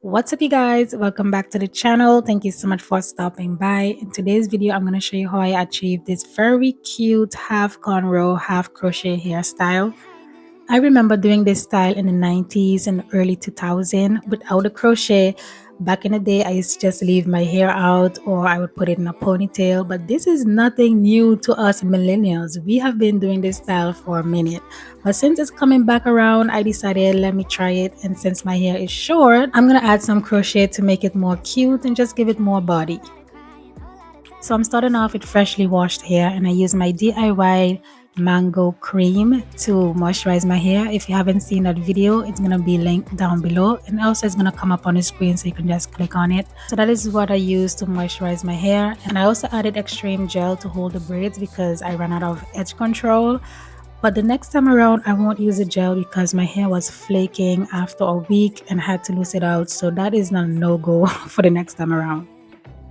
What's up, you guys? Welcome back to the channel. Thank you so much for stopping by. In today's video, I'm going to show you how I achieved this very cute half cornrow, half crochet hairstyle. I remember doing this style in the 90s and early 2000 without the crochet. Back in the day, I used to just leave my hair out or I would put it in a ponytail, but this is nothing new to us millennials. We have been doing this style for a minute. But since it's coming back around, I decided let me try it. And since my hair is short, I'm going to add some crochet to make it more cute and just give it more body. So I'm starting off with freshly washed hair, and I use my DIY mango cream to moisturize my hair. If you haven't seen that video, it's going to be linked down below, and also it's going to come up on the screen so you can just click on it. So that is what I use to moisturize my hair. And I also added extreme gel to hold the braids because I ran out of edge control. But the next time around, I won't use the gel because my hair was flaking after a week and had to lose it out. So that is not a no-go for the next time around.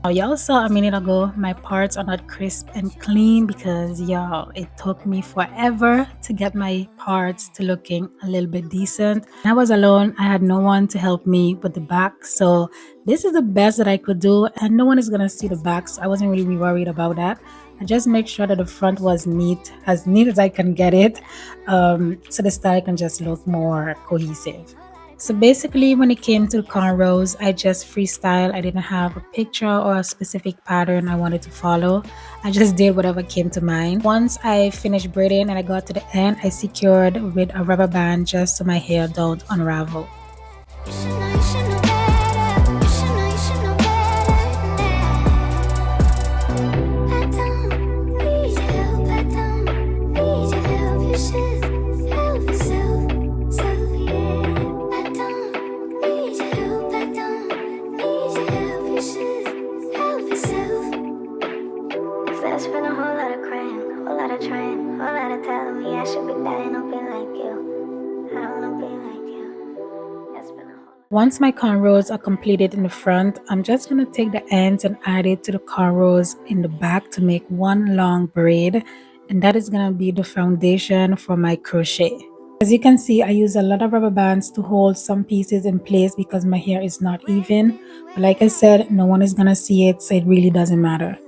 Now, y'all saw a minute ago, my parts are not crisp and clean because, y'all, it took me forever to get my parts to looking a little bit decent. I was alone. I had no one to help me with the back. So this is the best that I could do, and no one is going to see the back. So I wasn't really worried about that. I just make sure that the front was neat as I can get it, so the style can just look more cohesive. So basically, when it came to the cornrows, I just freestyle. I didn't have a picture or a specific pattern I wanted to follow. I just did whatever came to mind. Once I finished braiding and I got to the end, I secured with a rubber band just so my hair don't unravel. That's been a whole lot of crying, whole lot of trying, whole lot of telling me I should be dying up being like you. I don't wanna be like you. That's been a whole. Once my cornrows are completed in the front, I'm just going to take the ends and add it to the cornrows in the back to make one long braid. And that is going to be the foundation for my crochet. As you can see, I use a lot of rubber bands to hold some pieces in place because my hair is not even. But like I said, no one is going to see it, so it really doesn't matter.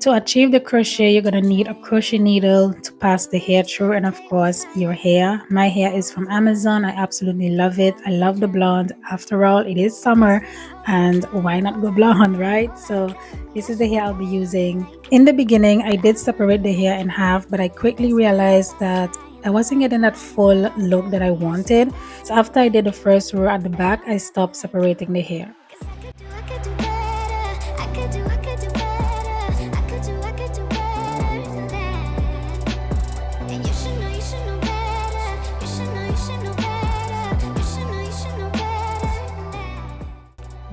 To achieve the crochet, you're going to need a crochet needle to pass the hair through, and of course your hair. My hair is from Amazon. I absolutely love it. I love the blonde. After all, it is summer, and why not go blonde, right? So this is the hair I'll be using. In the beginning, I did separate the hair in half, but I quickly realized that I wasn't getting that full look that I wanted. So after I did the first row at the back, I stopped separating the hair.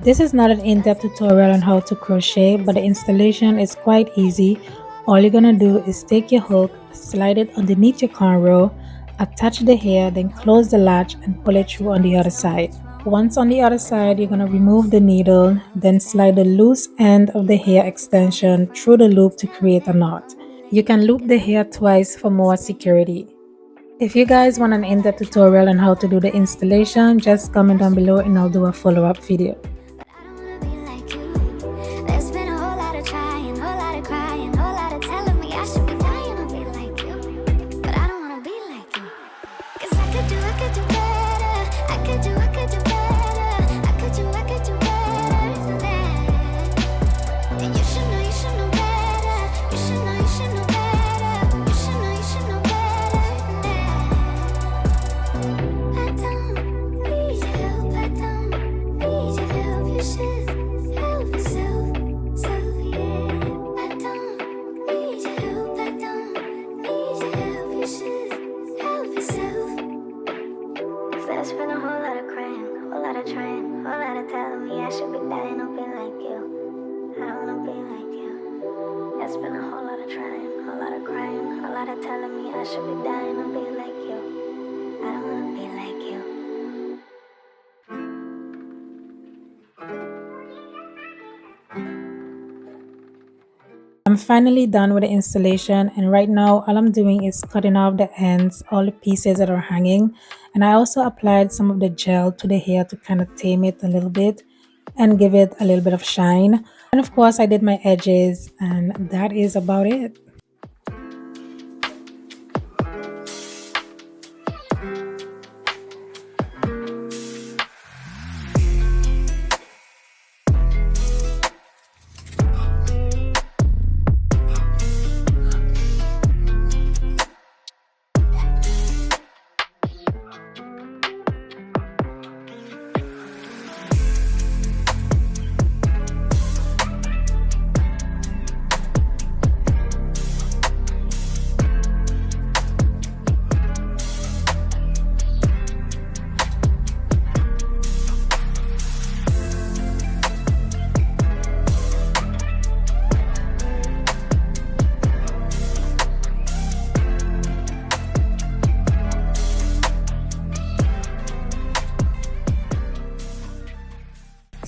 This is not an in-depth tutorial on how to crochet, but the installation is quite easy. All you're gonna do is take your hook, slide it underneath your cornrow, attach the hair, then close the latch and pull it through on the other side. Once on the other side, you're gonna remove the needle, then slide the loose end of the hair extension through the loop to create a knot. You can loop the hair twice for more security. If you guys want an in-depth tutorial on how to do the installation, just comment down below and I'll do a follow-up video. There's been a whole lot of crying, whole lot of trying, whole lot of telling me I should be dying up being like you. I don't wanna be like you. There's been a whole lot of trying, whole lot of crying, whole lot of telling me I should be dying up being like you. I don't wanna be like you. I'm finally done with the installation, and right now all I'm doing is cutting off the ends, all the pieces that are hanging, and I also applied some of the gel to the hair to kind of tame it a little bit. and give it a little bit of shine. And of course, I did my edges, and that is about it.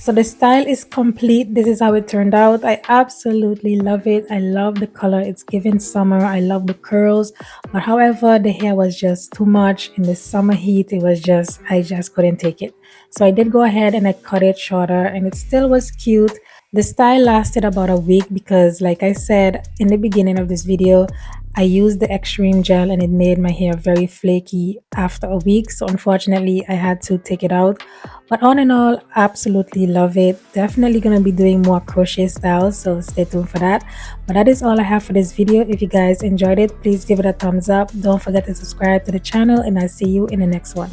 So the style is complete. This is how it turned out. I absolutely love it. I love the color. It's giving summer. I love the curls. But however, the hair was just too much in the summer heat. It was just, I just couldn't take it. So I did go ahead and I cut it shorter, and it still was cute. The style lasted about a week because, like I said in the beginning of this video, I used the extreme gel and it made my hair very flaky after a week. So unfortunately, I had to take it out. But all in all, absolutely love it. Definitely going to be doing more crochet styles, so stay tuned for that. But that is all I have for this video. If you guys enjoyed it, please give it a thumbs up. Don't forget to subscribe to the channel, and I'll see you in the next one.